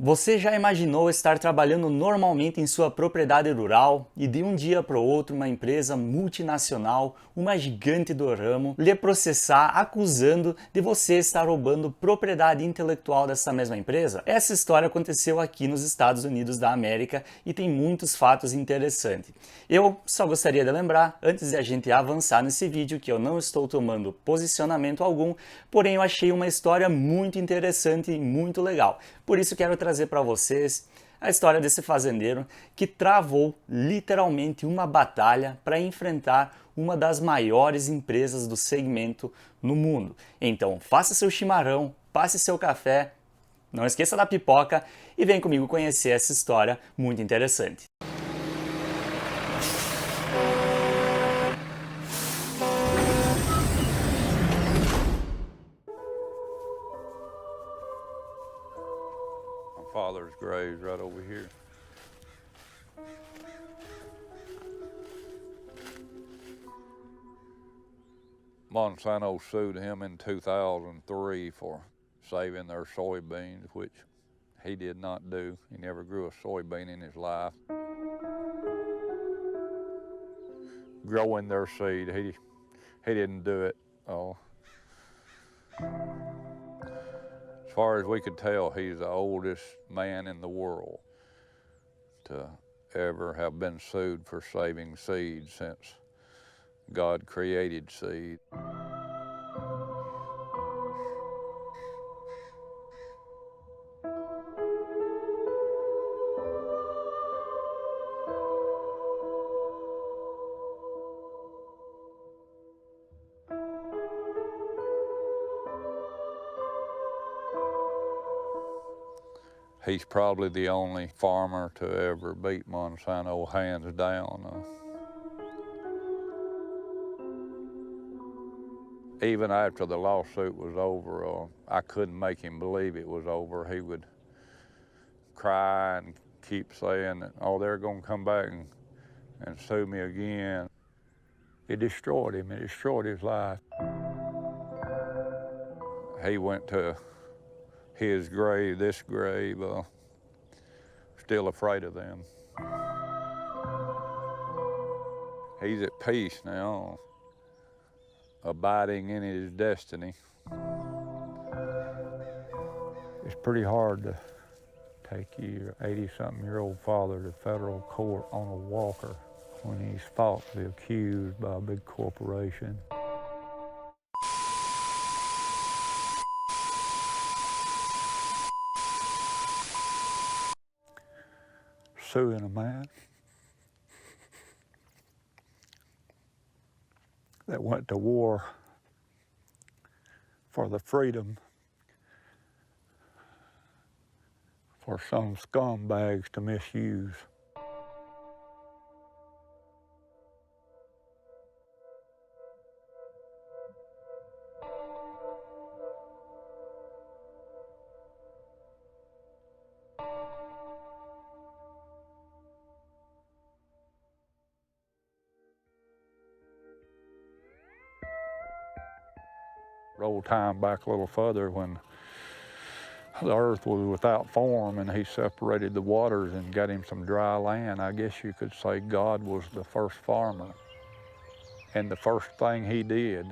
Você já imaginou estar trabalhando normalmente em sua propriedade rural e de um dia para o outro uma empresa multinacional, uma gigante do ramo, lhe processar acusando de você estar roubando propriedade intelectual dessa mesma empresa? Essa história aconteceu aqui nos Estados Unidos da América e tem muitos fatos interessantes. Eu só gostaria de lembrar, antes de a gente avançar nesse vídeo, que eu não estou tomando posicionamento algum, porém eu achei uma história muito interessante e muito legal. Por isso quero trazer para vocês a história desse fazendeiro que travou literalmente uma batalha para enfrentar uma das maiores empresas do segmento no mundo. Então faça seu chimarrão, passe seu café, não esqueça da pipoca e vem comigo conhecer essa história muito interessante. Father's grave's right over here. Monsanto sued him in 2003 for saving their soybeans, which he did not do. He never grew a soybean in his life. Growing their seed, he didn't do it. Oh. As far as we could tell, he's the oldest man in the world to ever have been sued for saving seed since God created seed. He's probably the only farmer to ever beat Monsanto hands down. Even after the lawsuit was over, I couldn't make him believe it was over. He would cry and keep saying that, oh, they're gonna come back and sue me again. It destroyed him, it destroyed his life. He went to his grave, this grave, still afraid of them. He's at peace now, abiding in his destiny. It's pretty hard to take your 80-something-year-old father to federal court on a walker when he's falsely accused by a big corporation. Suing a man that went to war for the freedom for some scumbags to misuse. Roll time back a little further when the earth was without form and he separated the waters and got him some dry land. I guess you could say God was the first farmer. And the first thing he did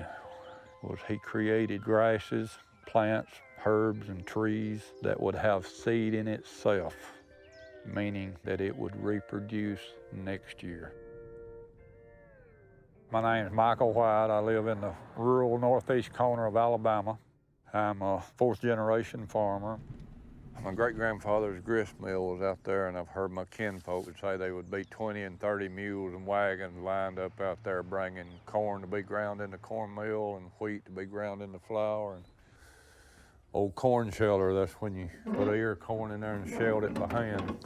was he created grasses, plants, herbs, and trees that would have seed in itself, meaning that it would reproduce next year. My name is Michael White. I live in the rural northeast corner of Alabama. I'm a fourth-generation farmer. My great-grandfather's grist mill was out there, and I've heard my kinfolk would say they would be 20 and 30 mules and wagons lined up out there bringing corn to be ground in the corn mill and wheat to be ground into flour. And old corn sheller, that's when you put a ear of corn in there and shelled it by hand.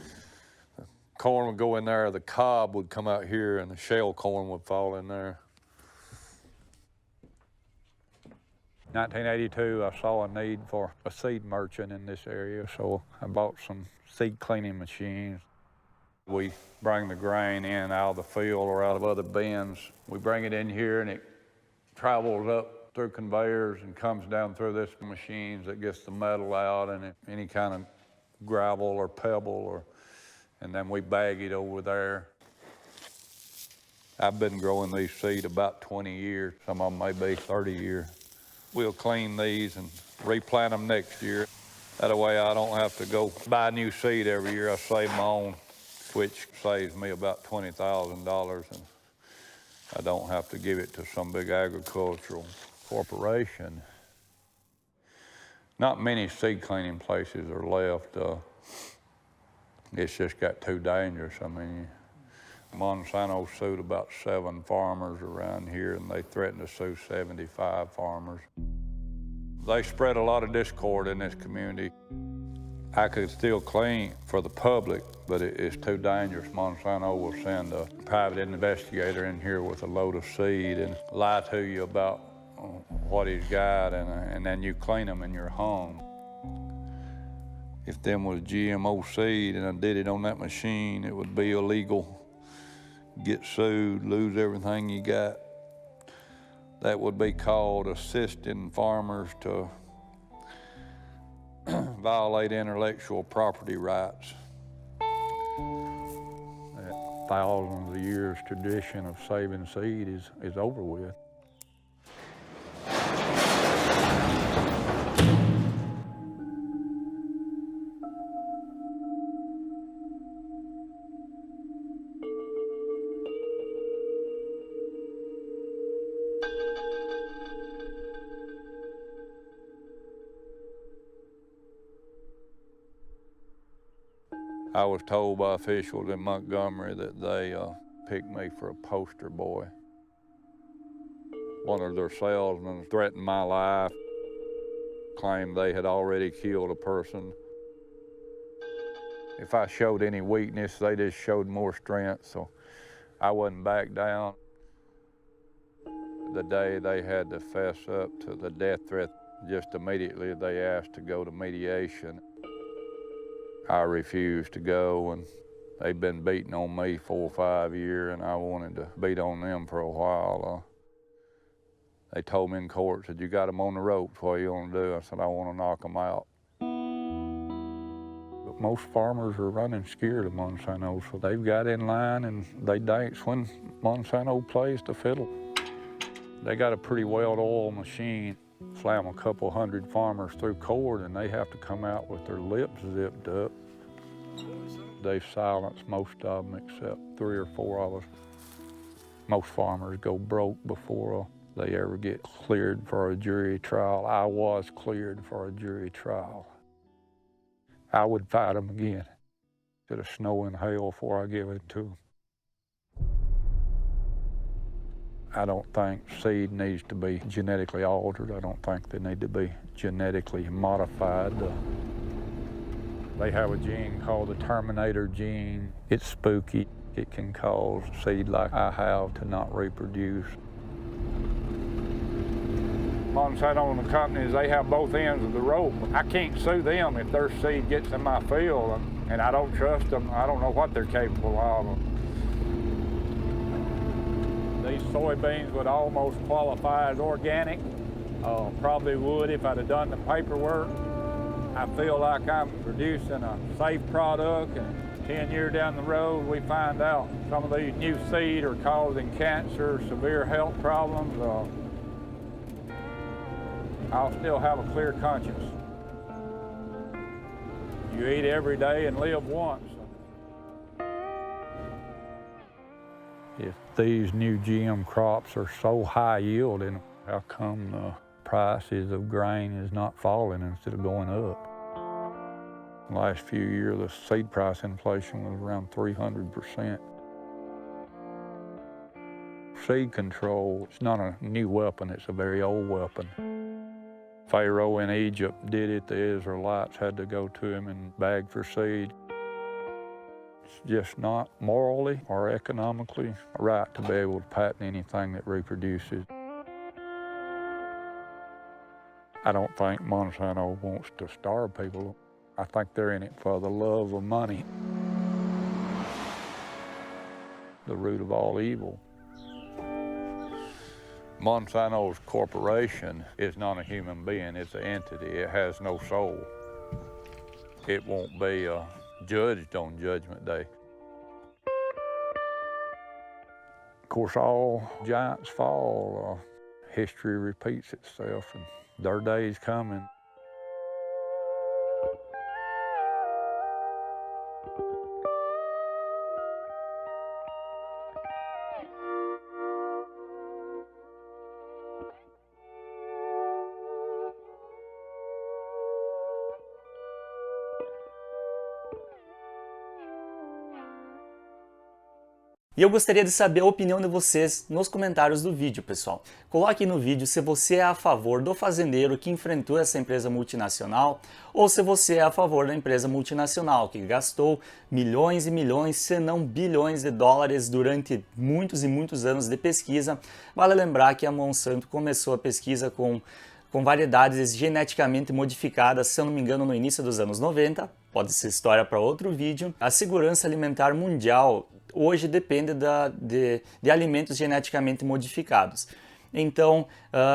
Corn would go in there, the cob would come out here, and the shell corn would fall in there. 1982, I saw a need for a seed merchant in this area, so I bought some seed cleaning machines. We bring the grain in out of the field or out of other bins. We bring it in here, and it travels up through conveyors and comes down through this machines that gets the metal out, and any kind of gravel or pebble, and then we bag it over there. I've been growing these seed about 20 years. Some of them may be 30 years. We'll clean these and replant them next year. That way I don't have to go buy new seed every year. I save my own, which saves me about $20,000, and I don't have to give it to some big agricultural corporation. Not many seed cleaning places are left. It's just got too dangerous. I mean, Monsanto sued about 7 farmers around here, and they threatened to sue 75 farmers. They spread a lot of discord in this community. I could still clean for the public, but it's too dangerous. Monsanto will send a private investigator in here with a load of seed and lie to you about what he's got, and then you clean them in your home. If them was GMO seed and I did it on that machine, it would be illegal. Get sued, lose everything you got. That would be called assisting farmers to violate intellectual property rights. That thousands of years tradition of saving seed is over with. I was told by officials in Montgomery that they picked me for a poster boy. One of their salesmen threatened my life, claimed they had already killed a person. If I showed any weakness, they just showed more strength, so I wouldn't back down. The day they had to fess up to the death threat, just immediately they asked to go to mediation. I refused to go, and they've been beating on me 4 or 5 years, and I wanted to beat on them for a while. They told me in court, said, "You got them on the ropes, what you want to do?" I said, "I want to knock them out." But most farmers are running scared of Monsanto, so they've got in line and they dance when Monsanto plays the fiddle. They got a pretty well-oiled machine. Slam a couple hundred farmers through court, and they have to come out with their lips zipped up. They've silenced most of them except 3 or 4 of us. Most farmers go broke before they ever get cleared for a jury trial. I was cleared for a jury trial. I would fight them again. Instead of snow and hail before I give it to them. I don't think seed needs to be genetically altered. I don't think they need to be genetically modified. They have a gene called the terminator gene. It's spooky. It can cause seed like I have to not reproduce. Monsanto and the companies, they have both ends of the rope. I can't sue them if their seed gets in my field, and I don't trust them. I don't know what they're capable of. These soybeans would almost qualify as organic. Probably would if I'd have done the paperwork. I feel like I'm producing a safe product, and 10 years down the road, we find out some of these new seed are causing cancer, severe health problems. I'll still have a clear conscience. You eat every day and live once. If these new GM crops are so high yielding, how come the prices of grain is not falling instead of going up? The last few years, the seed price inflation was around 300%. Seed control, it's not a new weapon, it's a very old weapon. Pharaoh in Egypt did it, the Israelites had to go to him and beg for seed. It's just not morally or economically right to be able to patent anything that reproduces. I don't think Monsanto wants to starve people. I think they're in it for the love of money. The root of all evil. Monsanto's corporation is not a human being, it's an entity. It has no soul. it won't be judged on Judgment Day. Of course, all giants fall. History repeats itself, and their day is coming. E eu gostaria de saber a opinião de vocês nos comentários do vídeo, pessoal. Coloque no vídeo se você é a favor do fazendeiro que enfrentou essa empresa multinacional ou se você é a favor da empresa multinacional que gastou milhões e milhões, se não bilhões de dólares durante muitos e muitos anos de pesquisa. Vale lembrar que a Monsanto começou a pesquisa com variedades geneticamente modificadas, se eu não me engano, no início dos anos 90. Pode ser história para outro vídeo. A segurança alimentar mundial hoje depende de alimentos geneticamente modificados. Então,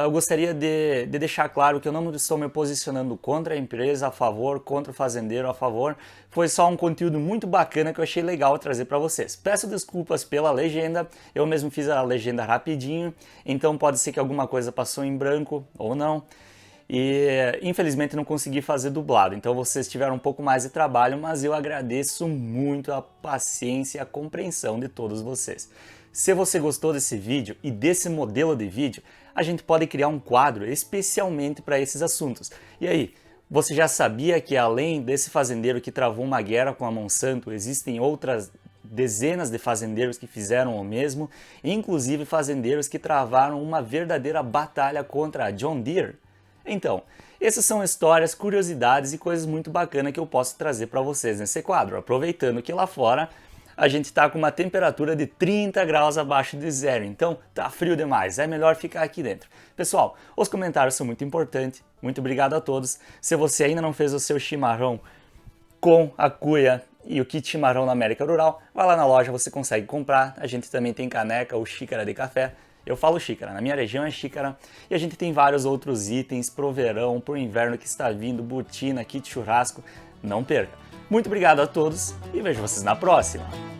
eu gostaria de deixar claro que eu não estou me posicionando contra a empresa, a favor, contra o fazendeiro, a favor. Foi só um conteúdo muito bacana que eu achei legal trazer para vocês. Peço desculpas pela legenda, eu mesmo fiz a legenda rapidinho, então pode ser que alguma coisa passou em branco ou não. E infelizmente não consegui fazer dublado, então vocês tiveram um pouco mais de trabalho, mas eu agradeço muito a paciência e a compreensão de todos vocês. Se você gostou desse vídeo e desse modelo de vídeo, a gente pode criar um quadro especialmente para esses assuntos. E aí, você já sabia que além desse fazendeiro que travou uma guerra com a Monsanto, existem outras dezenas de fazendeiros que fizeram o mesmo, inclusive fazendeiros que travaram uma verdadeira batalha contra a John Deere? Então, essas são histórias, curiosidades e coisas muito bacanas que eu posso trazer para vocês nesse quadro, aproveitando que lá fora a gente está com uma temperatura de 30 graus abaixo de zero, então tá frio demais, é melhor ficar aqui dentro. Pessoal, os comentários são muito importantes, muito obrigado a todos. Se você ainda não fez o seu chimarrão com a cuia e o kit chimarrão na América Rural, vai lá na loja, você consegue comprar. A gente também tem caneca ou xícara de café. Eu falo xícara, na minha região é xícara, e a gente tem vários outros itens pro verão, pro inverno que está vindo, botina, kit churrasco, não perca. Muito obrigado a todos e vejo vocês na próxima!